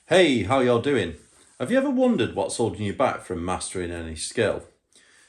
Hey, how y'all doing? Have you ever wondered what's holding you back from mastering any skill?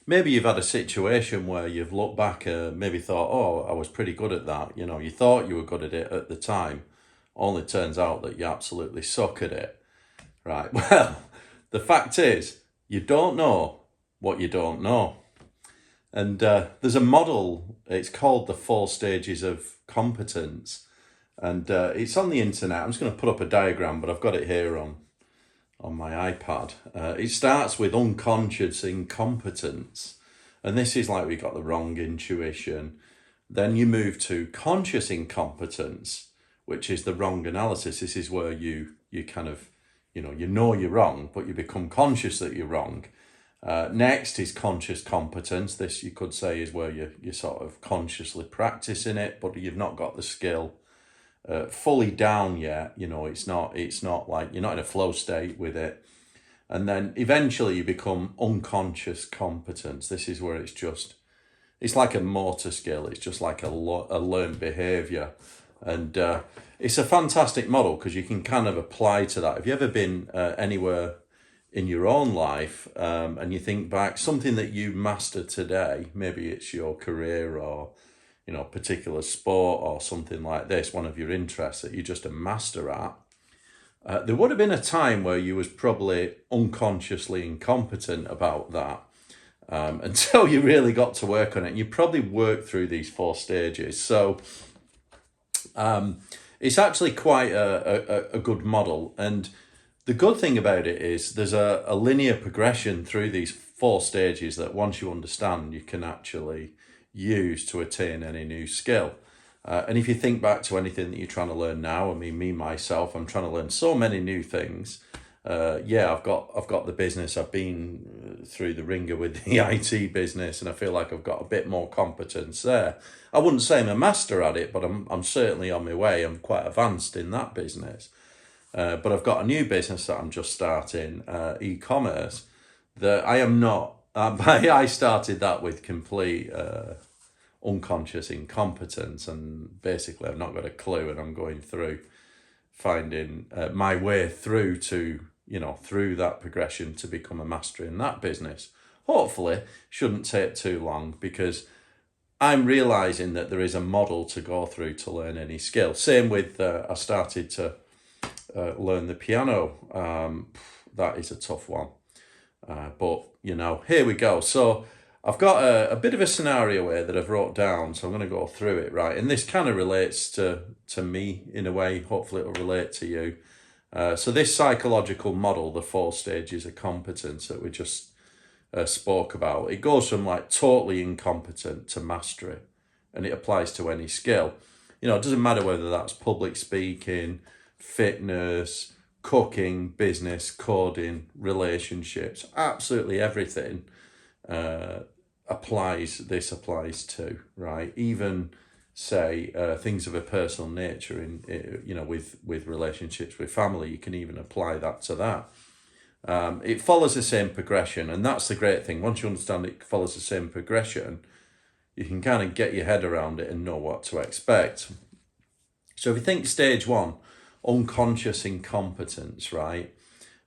Maybe you've had a situation where you've looked back and maybe thought, oh, I was pretty good at that. You thought you were good at it at the time. Only turns out that you absolutely suck at it. Right. Well, the fact is, you don't know what you don't know. And there's a model, it's called the 4 stages of competence. And it's on the internet. I'm just going to put up a diagram, but I've got it here on my iPad. It starts with unconscious incompetence. And this is like we got the wrong intuition. Then you move to conscious incompetence, which is the wrong analysis. This is where you kind of, you know you're wrong, but you become conscious that you're wrong. Next is conscious competence. This you could say is where you're sort of consciously practicing it, but you've not got the skill fully down yet. It's not like you're not in a flow state with it. And then eventually you become unconscious competence. This is where it's like a motor skill. It's just like a learned behavior. And it's a fantastic model because you can kind of apply to that. Have you ever been anywhere in your own life and you think back, something that you master today, maybe it's your career or particular sport or something like this, one of your interests that you're just a master at. There would have been a time where you was probably unconsciously incompetent about that until you really got to work on it. And you probably worked through these 4 stages. So it's actually quite a good model. And the good thing about it is there's a linear progression through these 4 stages that once you understand, you can actually use to attain any new skill. And if you think back to anything that you're trying to learn now, I mean, myself, I'm trying to learn so many new things. I've got the business. I've been through the ringer with the IT business, and I feel like I've got a bit more competence there. I wouldn't say I'm a master at it, but I'm certainly on my way. I'm quite advanced in that business. But I've got a new business that I'm just starting, e-commerce, that I am not. I started that with complete unconscious incompetence, and basically I've not got a clue, and I'm going through finding my way through to through that progression to become a master in that business. Hopefully shouldn't take too long, because I'm realizing that there is a model to go through to learn any skill. Same with I started to learn the piano. That is a tough one, but here we go. So I've got a bit of a scenario here that I've wrote down, so I'm going to go through it, right? And this kind of relates to me in a way. Hopefully it'll relate to you. So this psychological model, the 4 stages of competence that we just spoke about, it goes from like totally incompetent to mastery, and it applies to any skill. It doesn't matter whether that's public speaking, fitness, cooking, business, coding, relationships, absolutely everything. Applies to, right? Even say things of a personal nature in with relationships with family, you can even apply that to that. It follows the same progression, and that's the great thing. Once you understand it follows the same progression, you can kind of get your head around it and know what to expect. So if you think stage 1, unconscious incompetence, right?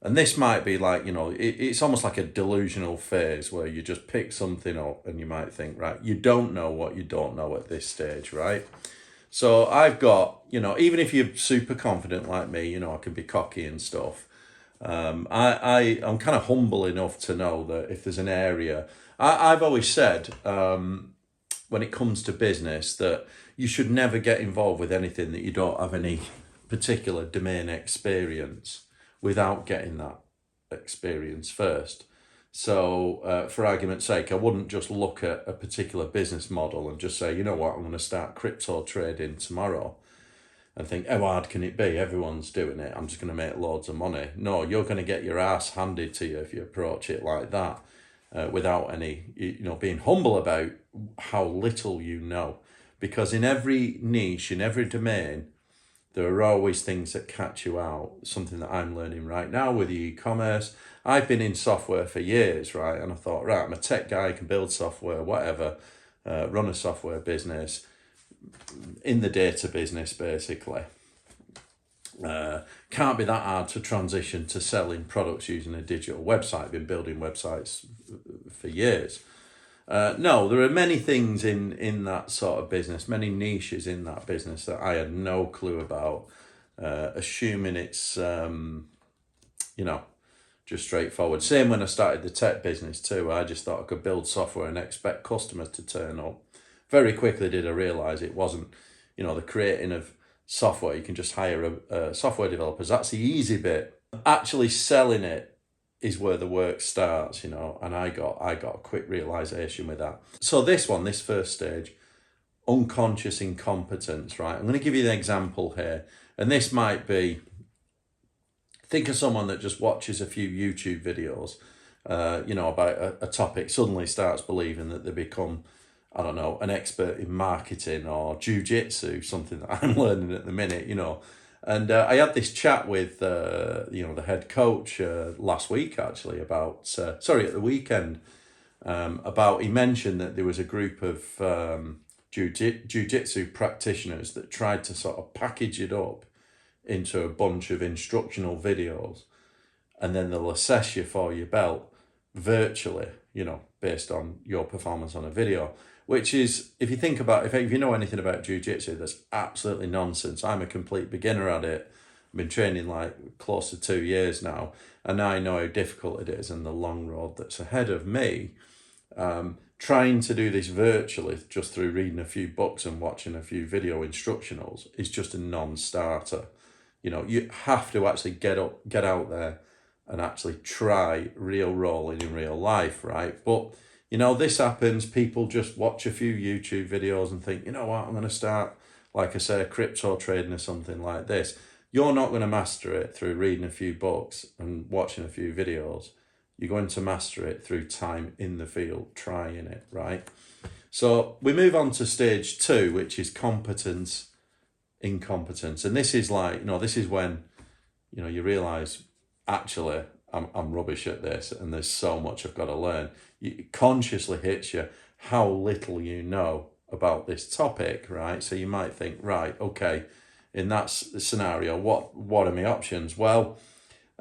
And this might be like, it's almost like a delusional phase where you just pick something up and you might think, right, you don't know what you don't know at this stage, right? So I've got, even if you're super confident like me, I can be cocky and stuff. I'm kind of humble enough to know that if there's an area, I've always said, when it comes to business, that you should never get involved with anything that you don't have any particular domain experience without getting that experience first. So for argument's sake, I wouldn't just look at a particular business model and just say, you know what, I'm going to start crypto trading tomorrow and think, how hard can it be? Everyone's doing it. I'm just going to make loads of money. No, you're going to get your ass handed to you if you approach it like that without any, being humble about how little you know. Because in every niche, in every domain, there are always things that catch you out. Something that I'm learning right now with e-commerce. I've been in software for years, right? And I thought, right, I'm a tech guy, I can build software, whatever, run a software business, in the data business, basically. Can't be that hard to transition to selling products using a digital website. Been building websites for years. No, there are many things in that sort of business, many niches in that business that I had no clue about, assuming it's, just straightforward. Same when I started the tech business too. I just thought I could build software and expect customers to turn up. Very quickly did I realise it wasn't, the creating of software. You can just hire a software developers. That's the easy bit. Actually selling it is where the work starts, and I got a quick realisation with that. So this first stage, unconscious incompetence, right? I'm going to give you an example here. And this might be, think of someone that just watches a few YouTube videos, about a topic, suddenly starts believing that they become, I don't know, an expert in marketing or jiu-jitsu, something that I'm learning at the minute, And I had this chat with, the head coach last week, actually, at the weekend, he mentioned that there was a group of jiu-jitsu practitioners that tried to sort of package it up into a bunch of instructional videos, and then they'll assess you for your belt virtually, based on your performance on a video, which is, if you think about, if you know anything about jiu-jitsu, that's absolutely nonsense. I'm a complete beginner at it. I've been training like close to 2 years now, and I know how difficult it is and the long road that's ahead of me. Trying to do this virtually just through reading a few books and watching a few video instructionals is just a non-starter. You have to actually get out there and actually try real rolling in real life, right? But, this happens. People just watch a few YouTube videos and think, you know what, I'm going to start, like I say, crypto trading or something like this. You're not going to master it through reading a few books and watching a few videos. You're going to master it through time in the field, trying it, right? So we move on to stage 2, which is competence, incompetence. And this is like, this is when, you realise, actually, I'm rubbish at this and there's so much I've got to learn. It consciously hits you how little you know about this topic, right? So you might think, right, okay, in that scenario, what are my options? Well,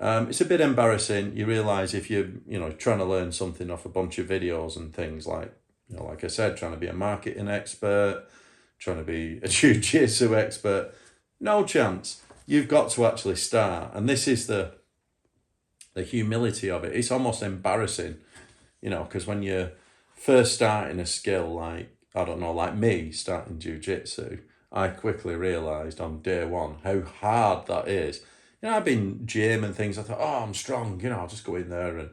it's a bit embarrassing. You realise if you're, trying to learn something off a bunch of videos and things like, like I said, trying to be a marketing expert, trying to be a jiu-jitsu expert, no chance. You've got to actually start. And this is the humility of it. It's almost embarrassing, because when you're first starting a skill, like, I don't know, like me starting jiu-jitsu, I quickly realised on day one how hard that is. I've been gym and things. I thought, oh, I'm strong. I'll just go in there and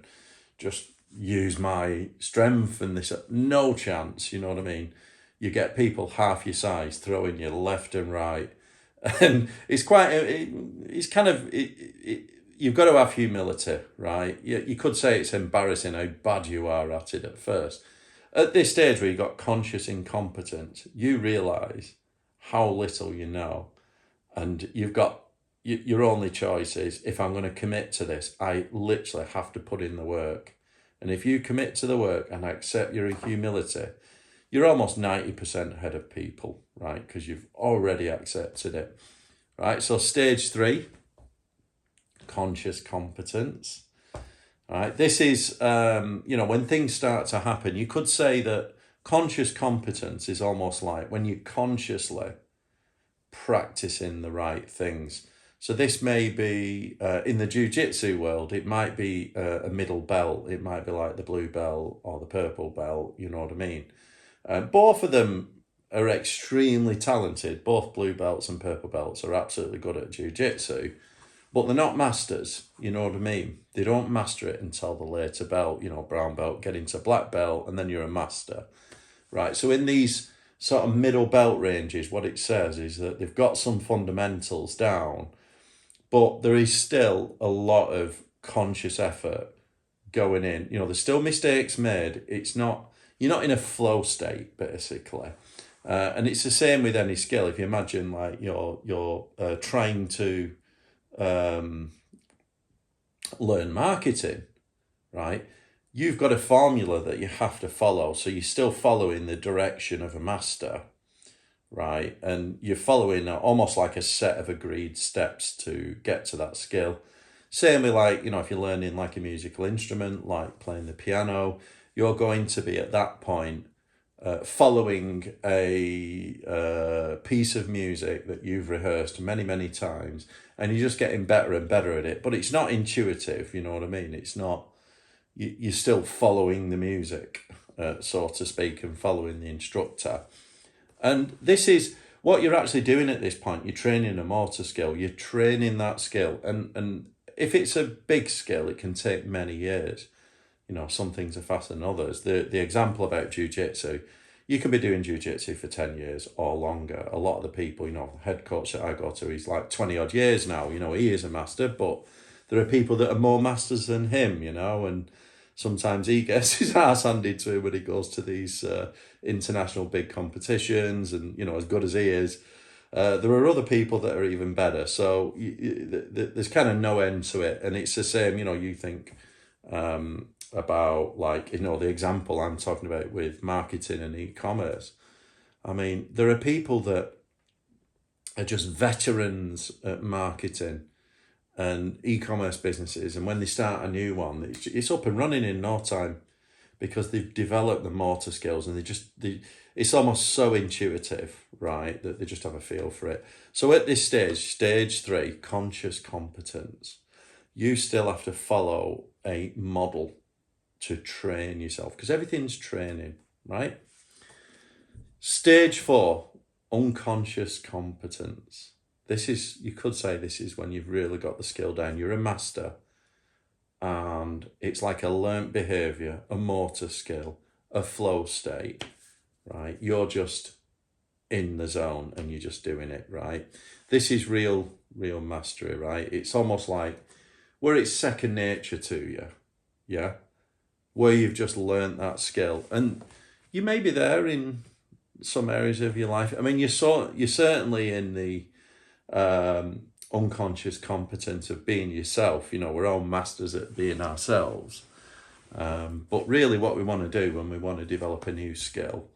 just use my strength and this. No chance. You know what I mean? You get people half your size throwing you left and right, and it's quite. You've got to have humility, right? You could say it's embarrassing how bad you are at it at first. At this stage where you've got conscious incompetence, you realise how little you know, and you've got. Your only choice is, if I'm going to commit to this, I literally have to put in the work. And if you commit to the work and accept your humility, you're almost 90% ahead of people, right? Because you've already accepted it, right? So stage 3, conscious competence, right? This is, when things start to happen, you could say that conscious competence is almost like when you consciously practicing the right things. So this may be, in the jiu-jitsu world, it might be a middle belt. It might be like the blue belt or the purple belt, you know what I mean? Both of them are extremely talented. Both blue belts and purple belts are absolutely good at jiu-jitsu, but they're not masters, you know what I mean? They don't master it until the later belt, brown belt, get into black belt, and then you're a master, right? So in these sort of middle belt ranges, what it says is that they've got some fundamentals down, but there is still a lot of conscious effort going in. There's still mistakes made. You're not in a flow state, basically. And it's the same with any skill. If you imagine like you're trying to learn marketing, right? You've got a formula that you have to follow. So you're still following the direction of a master, right? And you're following almost like a set of agreed steps to get to that skill. Same with like, if you're learning like a musical instrument, like playing the piano, you're going to be at that point following a piece of music that you've rehearsed many, many times, and you're just getting better and better at it. But it's not intuitive, you know what I mean? It's not, you're still following the music, so to speak, and following the instructor. And this is what you're actually doing at this point. You're training a motor skill. You're training that skill. And if it's a big skill, it can take many years. Some things are faster than others. The example about jiu-jitsu, you can be doing jiu-jitsu for 10 years or longer. A lot of the people, head coach that I go to, he's like 20 odd years now. He is a master, but there are people that are more masters than him, and sometimes he gets his ass handed to him when he goes to these international big competitions, and as good as he is, there are other people that are even better. So there's kind of no end to it, and it's the same. You think about like the example I'm talking about with marketing and e-commerce. I mean, there are people that are just veterans at marketing and e-commerce businesses, and when they start a new one, it's up and running in no time, because they've developed the motor skills, and it's almost so intuitive, right, that they just have a feel for it. So at this stage 3, conscious competence, you still have to follow a model to train yourself, because everything's training, right? Stage 4, unconscious competence. You could say this is when you've really got the skill down. You're a master, and it's like a learnt behavior, a motor skill, a flow state, right? You're just in the zone and you're just doing it, right? This is real mastery, right? It's almost like where it's second nature to you, yeah? Where you've just learnt that skill. And you may be there in some areas of your life. I mean, you're certainly in the unconscious competence of being yourself. We're all masters at being ourselves. But really what we want to do when we want to develop a new skill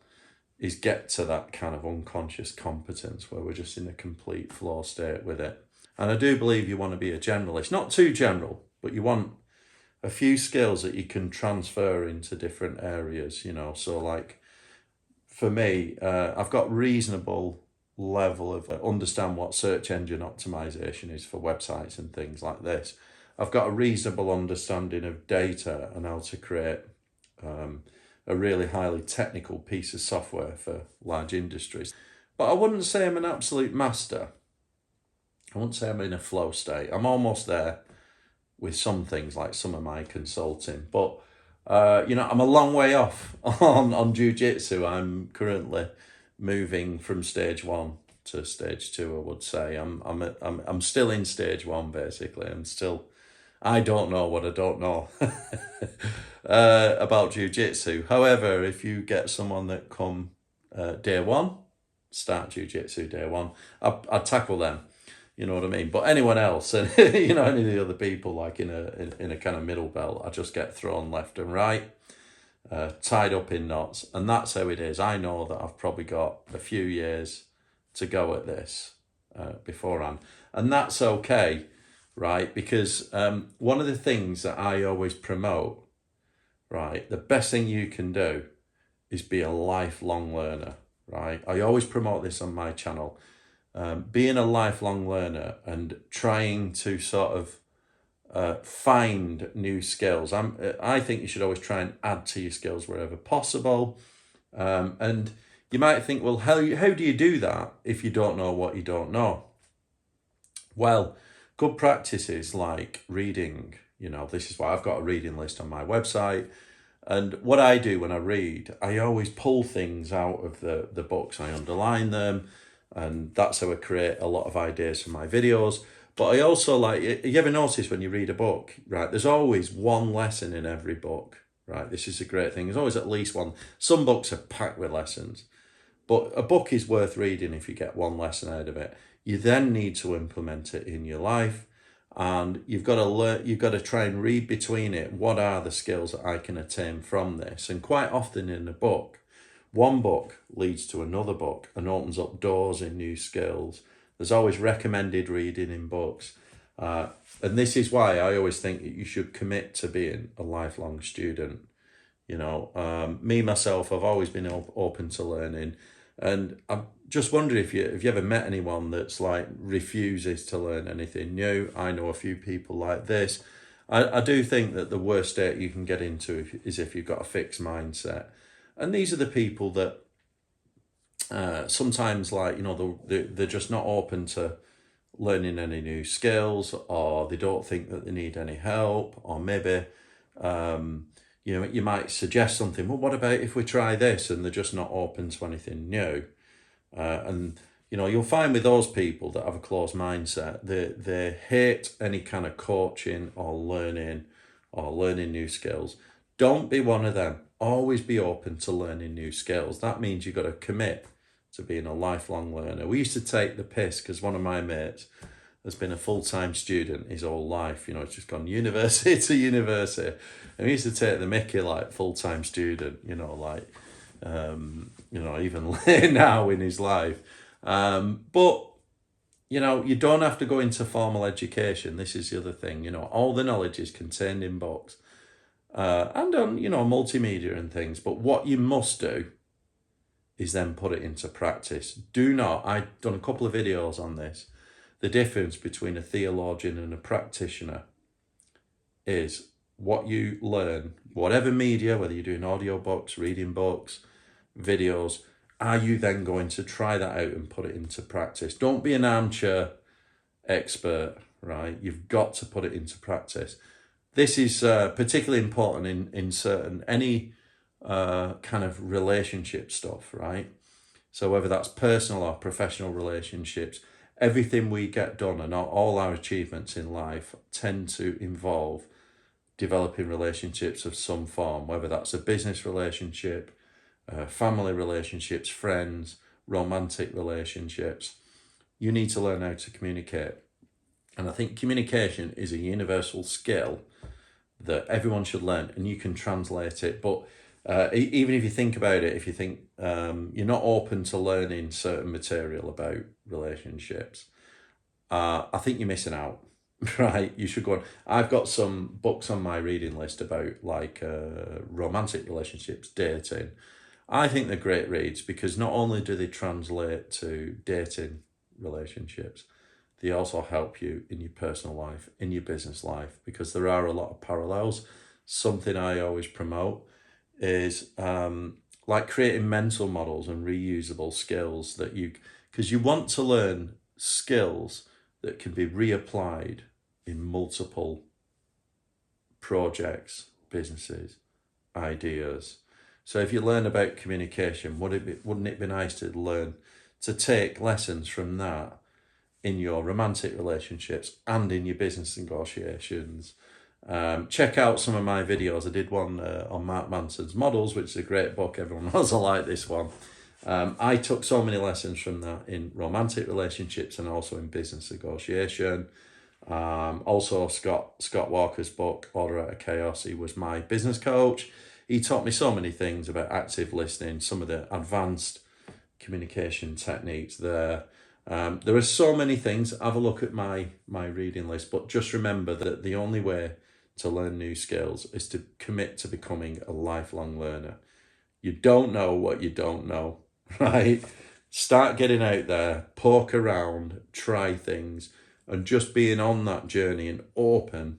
is get to that kind of unconscious competence where we're just in a complete flow state with it. And I do believe you want to be a generalist, not too general, but you want a few skills that you can transfer into different areas, So like for me, I've got reasonable level of understand what search engine optimization is for websites and things like this. I've got a reasonable understanding of data and how to create a really highly technical piece of software for large industries. But I wouldn't say I'm an absolute master. I wouldn't say I'm in a flow state. I'm almost there with some things, like some of my consulting. But, I'm a long way off on jiu-jitsu. I'm currently moving from stage 1 to stage 2, I would say. I'm still in stage 1, basically. I don't know what I don't know about jiu-jitsu. However, if you get someone that come day 1, start jiu-jitsu day 1, I'd tackle them. You know what I mean? But anyone else, and any of the other people, like in a kind of middle belt, I just get thrown left and right, tied up in knots, and that's how it is. I know that I've probably got a few years to go at this beforehand, and that's okay, right? Because one of the things that I always promote, right, the best thing you can do is be a lifelong learner, right? I always promote this on my channel. Being a lifelong learner and trying to sort of find new skills. I think you should always try and add to your skills wherever possible. And you might think, well, how do you do that if you don't know what you don't know? Well, good practices like reading. This is why I've got a reading list on my website. And what I do when I read, I always pull things out of the books. I underline them. And that's how I create a lot of ideas for my videos. But I also you ever notice when you read a book, right, there's always one lesson in every book, right? This is a great thing. There's always at least one. Some books are packed with lessons, but a book is worth reading if you get one lesson out of it. You then need to implement it in your life, and you've got to try and read between it. What are the skills that I can attain from this? And quite often in a book, One book leads to another book and opens up doors in new skills. There's always recommended reading in books. And this is why I always think that you should commit to being a lifelong student. Me, myself, I've always been open to learning. And I'm just wondering if you ever met anyone that's like refuses to learn anything new. I know a few people like this. I do think that the worst state you can get into is if you've got a fixed mindset. And these are the people that sometimes, like, they're just not open to learning any new skills, or they don't think that they need any help, or maybe, you might suggest something, well, what about if we try this? And they're just not open to anything new. And you'll find with those people that have a closed mindset, they hate any kind of coaching or learning new skills. Don't be one of them. Always be open to learning new skills. That means you've got to commit to being a lifelong learner. We used to take the piss because one of my mates has been a full-time student his whole life. It's just gone university to university. And we used to take the mickey, like, full-time student, even now in his life. But you don't have to go into formal education. This is the other thing. All the knowledge is contained in books and on, multimedia and things. But what you must do is then put it into practice. I've done a couple of videos on this. The difference between a theologian and a practitioner is what you learn, whatever media, whether you're doing audiobooks, reading books, videos, are you then going to try that out and put it into practice? Don't be an armchair expert, right? You've got to put it into practice. This is particularly important in certain, any kind of relationship stuff, right? So whether that's personal or professional relationships, everything we get done and all our achievements in life tend to involve developing relationships of some form, whether that's a business relationship, family relationships, friends, romantic relationships. You need to learn how to communicate. And I think communication is a universal skill that everyone should learn, and you can translate it. But even if you think about it, if you think you're not open to learning certain material about relationships, I think you're missing out, right? You should go on. I've got some books on my reading list about romantic relationships, dating. I think they're great reads because not only do they translate to dating relationships, they also help you in your personal life, in your business life, because there are a lot of parallels. Something I always promote is like creating mental models and reusable skills because you want to learn skills that can be reapplied in multiple projects, businesses, ideas. So if you learn about communication, wouldn't it be nice to learn to take lessons from that in your romantic relationships and in your business negotiations? Check out some of my videos. I did one on Mark Manson's Models, which is a great book. Everyone knows I like this one. I took so many lessons from that in romantic relationships and also in business negotiation. Also Scott Walker's book, Order Out of Chaos. He was my business coach. He taught me so many things about active listening, some of the advanced communication techniques there. There are so many things. Have a look at my reading list, but just remember that the only way to learn new skills is to commit to becoming a lifelong learner. You don't know what you don't know, right? Start getting out there, poke around, try things, and just being on that journey and open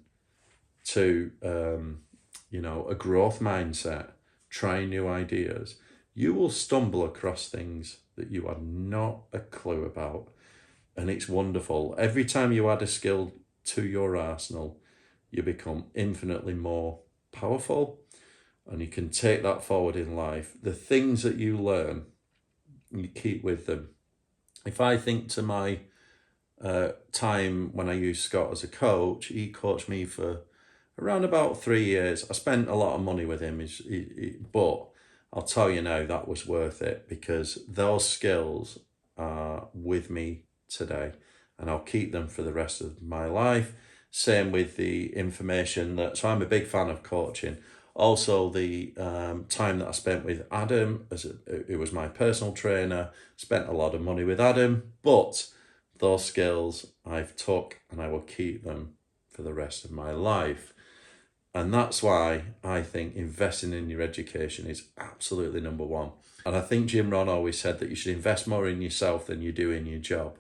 to a growth mindset, trying new ideas. You will stumble across things that you had not a clue about. And it's wonderful. Every time you add a skill to your arsenal, you become infinitely more powerful, and you can take that forward in life. The things that you learn, you keep with them. If I think to my time when I used Scott as a coach, he coached me for around about 3 years. I spent a lot of money with him, but I'll tell you now, that was worth it because those skills are with me today and I'll keep them for the rest of my life. Same with the information so I'm a big fan of coaching. Also, the time that I spent with Adam, who was my personal trainer, spent a lot of money with Adam, but those skills I've took and I will keep them for the rest of my life. And that's why I think investing in your education is absolutely number one. And I think Jim Rohn always said that you should invest more in yourself than you do in your job.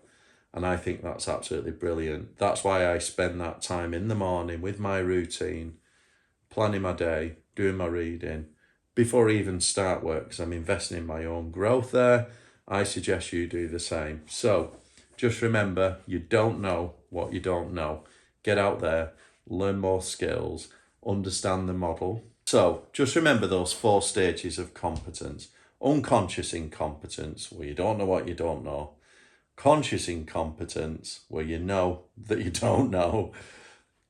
And I think that's absolutely brilliant. That's why I spend that time in the morning with my routine, planning my day, doing my reading, before I even start work, because I'm investing in my own growth there. I suggest you do the same. So just remember, you don't know what you don't know. Get out there, learn more skills, understand the model. So just remember those 4 stages of competence. Unconscious incompetence, where you don't know what you don't know. Conscious incompetence, where you know that you don't know.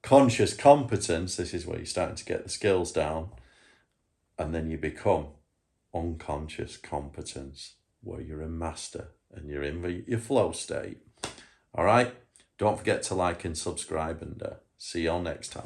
Conscious competence, this is where you're starting to get the skills down. And then you become unconscious competence, where you're a master and you're in your flow state. All right? Don't forget to like and subscribe, and see you all next time.